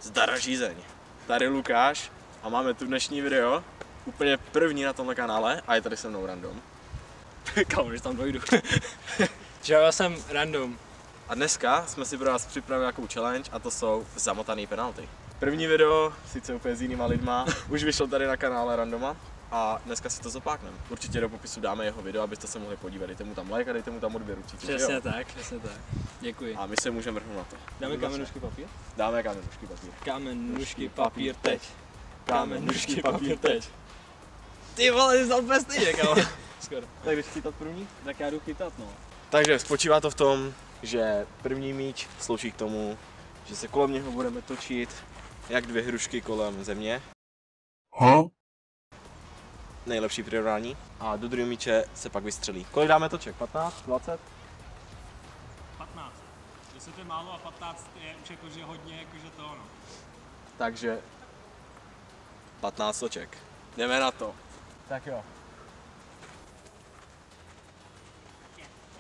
Zdar žízeň. Tady Lukáš a máme tu dnešní video, úplně první na tomhle kanále a je tady se mnou Random. Kámo, když tam dojdu. Čau, já jsem Random. A dneska jsme si pro vás připravili nějakou challenge a to jsou zamotaný penalty. První video, sice úplně s jinýma lidma, už vyšlo tady na kanále Randoma a dneska si to zopákneme. Určitě do popisu dáme jeho video, abyste se mohli podívat. Dejte mu tam like a dejte mu tam odběr určitě. Přesně tak, přesně tak. Děkuji. A my se můžeme vrhnout na to. Dáme kámen, nůžky, papír? Dáme kámen, nůžky, papír. Kámen, nůžky, papír, teď. Kámen, nůžky, papír, teď. Ty vole, jsi tam úplně stejně, kámo. Skoro. Tak jdeš chytat první? Tak já jdu chytat, no. Takže spočívá to v tom, že první míč slouží k tomu, že se kolem něho budeme točit jak dvě hrušky kolem země. Nejlepší přirovnání. A do druhého míče se pak vystřelí. Kolik dáme toček? 15? 20? 15. 10 je málo a 15 je už jakože hodně, jakože to ono. Takže 15 toček. Jdeme na to. Tak jo.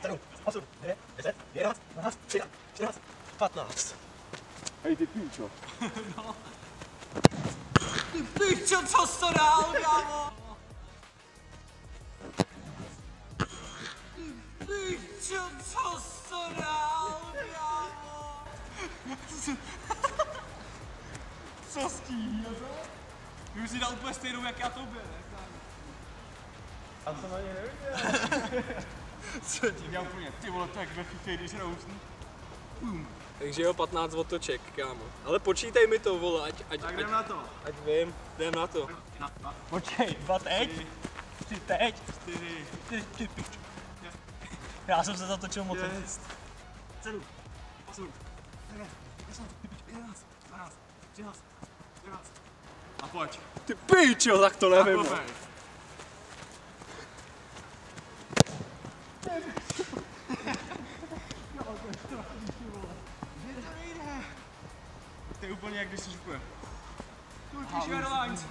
7, 8, 9, 10, 11, 12, 13, 14, 15. Hej ty píčo. No. Ty pičo, co jsi to dál, kámo? Ty pičo, co jsi to dál, kámo? Co s tím, jo? Ty už si dal úplně stejnou, jak já tobě, ne? A co na ně neviděl? Co ti? Já úplně, ty vole, to jak ve FIFA, když rousný. Takže jo, 15 otoček, kámo. Ale počítej mi to, vole, ať Tak jdem na to. ať vím, jdem na to. Počkej, 2 teď, 3 teď, 4 pičo. Já jsem se zatočil moc. 7, 8, 9, 10, 11, 12, 13, 14. A pojď. Ty pičo, tak to nevím. To je úplně jak když se šupuje. Turkish Airlines.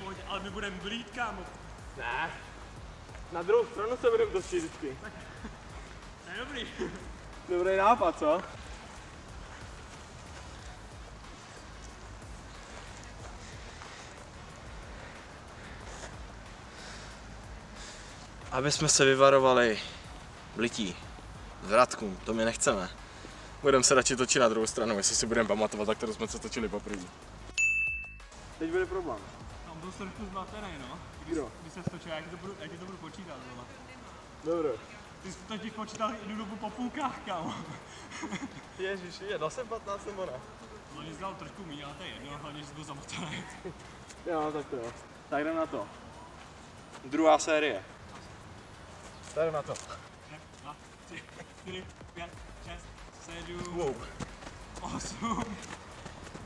Pojď, ale my budeme blít, kámo. Ne. Na druhou stranu se budeme točit vždycky. To je dobrý. Dobrý nápad, co? Aby jsme se vyvarovali blití, zvratkům, to my nechceme. Budeme se radši točit na druhou stranu, jestli si budeme pamatovat, tak kterou jsme se točili poprvé. Teď bude problém. Tam byl jsem trošku zmatený, no. Když se stočil, já ti to budu počítat, vole. Dobře. Ty jsi totiž počítal jednu dobu po půlkách, kámo. Ježiši, jednal jsem 15 nebo ne? No, jsi dal trošku míň, ale to je jedno, hlavně, že jsi byl zamotaný. Jo, tak to jo. Tak jdem na to. Druhá série. Tak jdem na to. 2, 3, 4, 5, 6, 7, Wow. 8,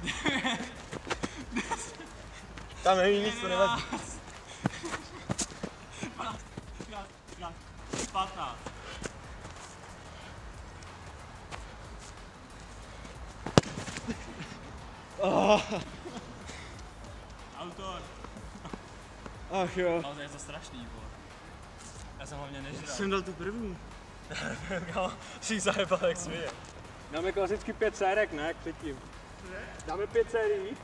9, 10, Tam není nic, to nevadí. 12, 13, 14, 15. Autor. Ach jo. Ale to je to strašný, vole. Já jsem hlavně nežral. Jsem dal tu první. Kámo, si jí zahebal jak svěje. Dáme klasicky 5 sérek, ne, jak předtím. Dáme 5 sérií.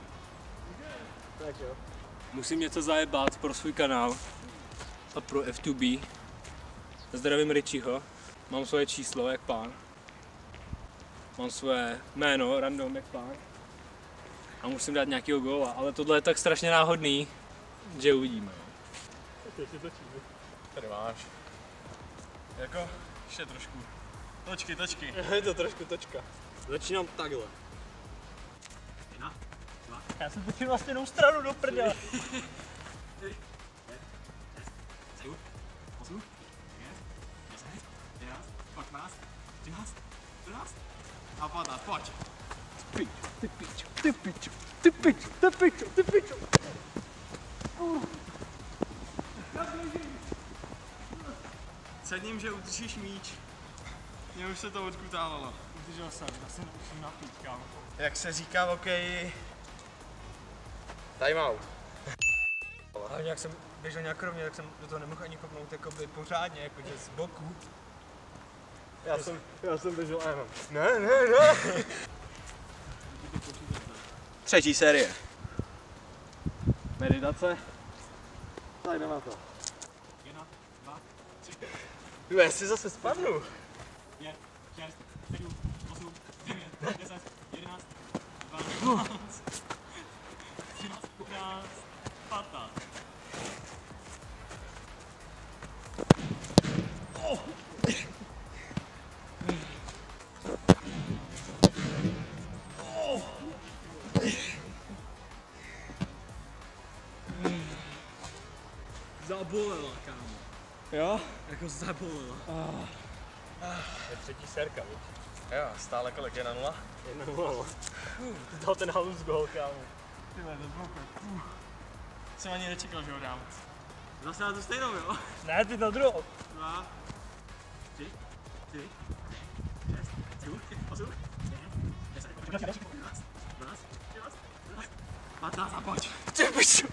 Tak jo. Musím něco zajebat pro svůj kanál a pro F2B. Zdravím Richieho. Mám svoje číslo, jak pán. Mám své jméno, Random, jak pán. A musím dát nějakýho góla, ale tohle je tak strašně náhodný, že uvidíme. Ještě točíme. Tady máš. Jako, ještě trošku. Točky. Je to trošku točka. Začínám takhle. 1, 2. Já jsem točil vlastně jednou stranu do prdele. 4, 5, 6, 7, 8, 9, 10, 11, 12, 13, 14 a 15, pojď. Ty pičo. Cením, že udržíš míč. Mně už se to odkutávalo. Udržel jsem, já se naučím napít, kámo. Jak se říká v hokeji... Time out. Ale nějak jsem běžel nějak rovně, tak jsem do toho nemohl ani kopnout jakoby pořádně, jakože z boku. Já jsem běžel a jenom. Ne. Třetí série. Meditace. Tak jdeme na to. 1, 2, 3, Já si zase spadnu. 5, 6, 7, 8, 9, 10, 11, 12, 13, 14, 15. Zabolela, kámo. Jo? Jako zabolela. Je třetí sérka, víš? Jo, stále kolik? 1-0? 1-0. Ty dal ten halus gól, kámo. Tyhle, to bylo jsem ani nečekal, že ho dám. Zase na tu stejnou, jo? Ne, ty na druhou. 2, 3, 4, 6, 7, 8, 10, 11, 12, 13, 15 a pojď. Ty piču.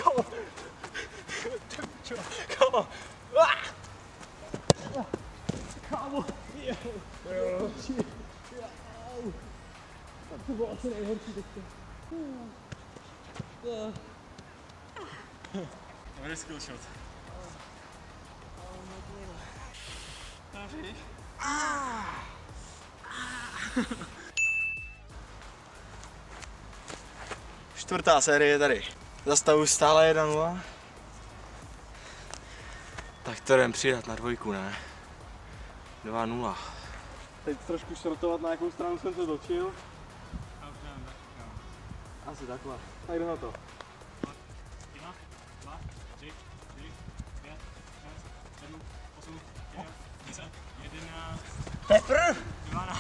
Kámo. Ty piču. Kámo. Kámo. Tak to bylo asi nejhorší teďka. Dobrý skill shot. Čtvrtá série je tady. Zastavu stále 1-0. Tak to jdem přidat na dvojku, ne? 2-0. Teď trošku šrotovat, na jakou stranu jsem to točil. Asi takhle. Tak jde na to. 1, 2, 3, 4, 5, 6, 7, 8, 9, 10, 11, Pepr! 12,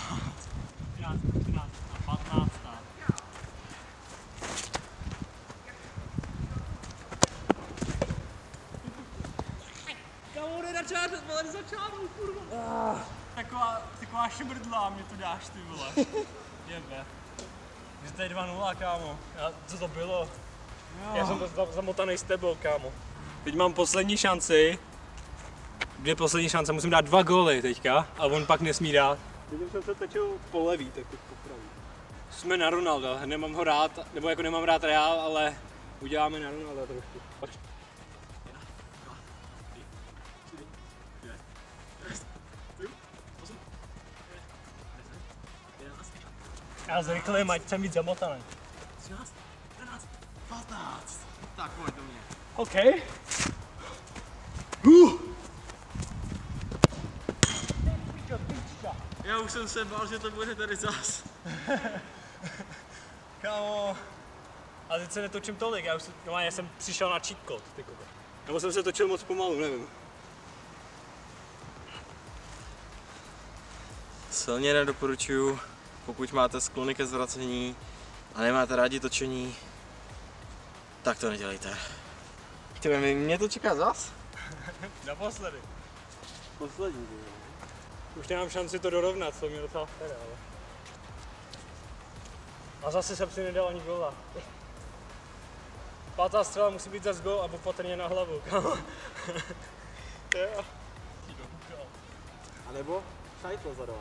13, 14 a 15. Kámo, jde na čáru, vole, za čáru, kurva. Taková šmrdlá mě tu dáš, ty vole. Jebe. Že to je 2-0, kámo. Co to bylo? Já jsem zamotaný s tebou, kámo. Teď mám poslední šanci. 2 poslední šance, musím dát 2 góly teďka, a on pak nesmí dát. Teď jsem se točil po levý, tak teď popraví. Jsme na Ronalda, nemám ho rád, nebo jako nemám rád Real, ale uděláme na Ronalda trošku. Já zrychlím, ať jsem víc zamotaný. 13, 14, 15. Tak pojď do mě. OK. Já už jsem se bál, že to bude tady zas. Kámo. A teď se netočím tolik, já jsem přišel na cheat code, ty koko. Nebo jsem se točil moc pomalu, nevím. Silně nedoporučuju, pokud máte sklony ke zvracení a nemáte rádi točení, tak to nedělejte. Tyhle, mě to čeká zas? Naposledy. Poslední, už nemám šanci to dorovnat, to mě docela fere, ale... A zase jsem si nedal ani góla. 5. střela musí být zas gól a opatrně na hlavu, kámo. Jo. A nebo šajtle za 2.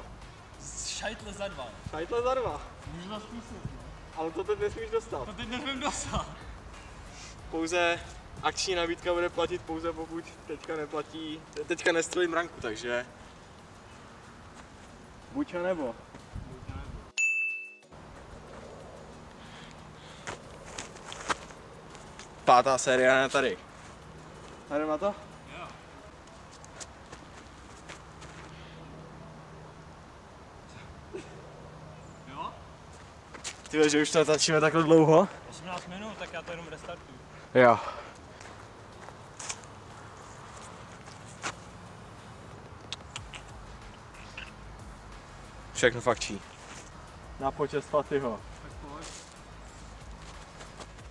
Šajtle za 2. Šajtle za 2. Můžu to zkusit, no. Ale to teď nesmíš dostat. To teď nevím dostat. Pouze akční nabídka bude platit pouze pokud teďka nestřelím ranku, takže Buď a nebo. 5. série je tady. A jdem na to? Jo. Jo? Ty že už to natáčíme takhle dlouho? 18 minut, tak já to jenom restartuju. Jo. Všechno fakčí. Na počest Fatyho. Tak pojď.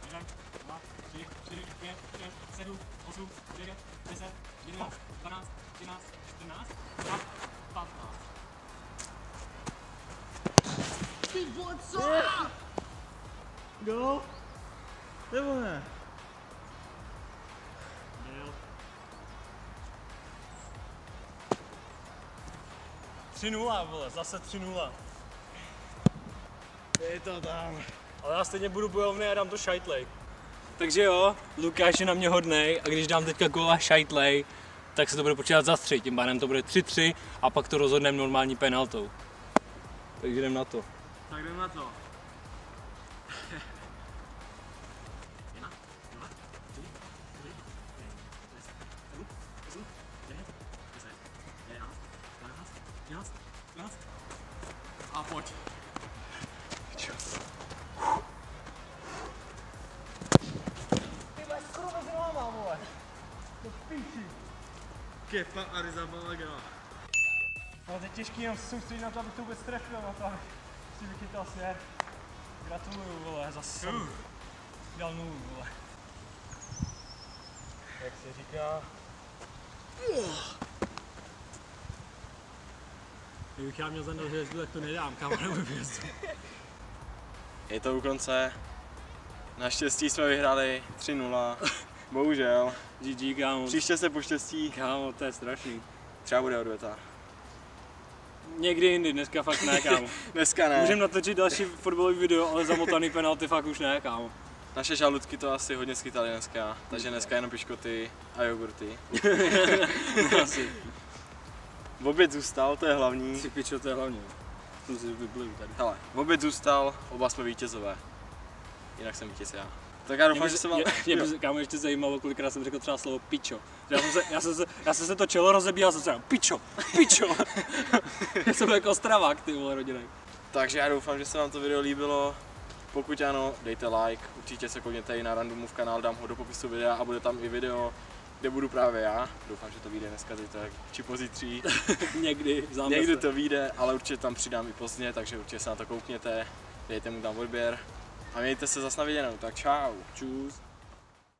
1, 2, 3, 4, 5, 6, 7, 8, 9, 10, 11, 12, 13, 14, 15. Ty vole, co? Go? Nebo ne? Byl. 3-0, vole, zase 3-0. Je to tam. Ale já stejně budu bojovný a dám to šajtlej. Takže jo, Lukáš je na mě hodnej a když dám teďka góla šajtlej, tak se to bude počítat za 3, tím pádem to bude 3-3 a pak to rozhodneme normální penaltou. Takže jdem na to. Tak jdem na to. A pojď. Ty máš skoro mezi nohama, vole. To píči. Kepa Arrizabalaga. No to je těžký jenom se soustředit na to, abych to vůbec trefil, na to, abych si vychytal směr. Gratuluju, vole, zase jsem dal nulu, vole. Jak se říká? Kdybych já měl zandat hvězdu, tak to nedám, kamarádu hvězdu. Je to u konce. Naštěstí jsme vyhráli 3-0. Bohužel. GG, kámo. Příště se poštěstí. Kámo, to je strašný. Třeba bude odveta. Někdy jindy, dneska fakt ne, kámo. Dneska ne. Můžeme natočit další fotbalový video, ale zamotaný penalty fakt už ne, kámo. Naše žaludky to asi hodně schytaly dneska, takže dneska jenom piškoty a jogurty. Asi. V oběd zůstal, to je hlavní. Si pičo, to je hlavně. Jsem si vyblil tady. Hele, v oběd zůstal, oba jsme vítězové. Jinak jsem vítěz já. Tak já doufám, že se vám... Mě by kámo ještě zajímalo, kolikrát jsem řekl třeba slovo pičo. Já jsem se to čelo rozebíjal, jsem se říkal pičo, pičo. Já jsem byl jako Ostravák, ty vole, rodinek. Takže já doufám, že se vám to video líbilo. Pokud ano, dejte like, určitě se koukněte i na Randomův kanál, dám ho do popisu videa a bude tam i video, kde budu právě já. Doufám, že to vyjde dneska, či pozítří. Někdy, Někdy to vyjde, ale určitě tam přidám i pozdě, takže určitě se na to koukněte, dejte mu tam odběr a mějte se zas na viděnou, tak čau. Čus.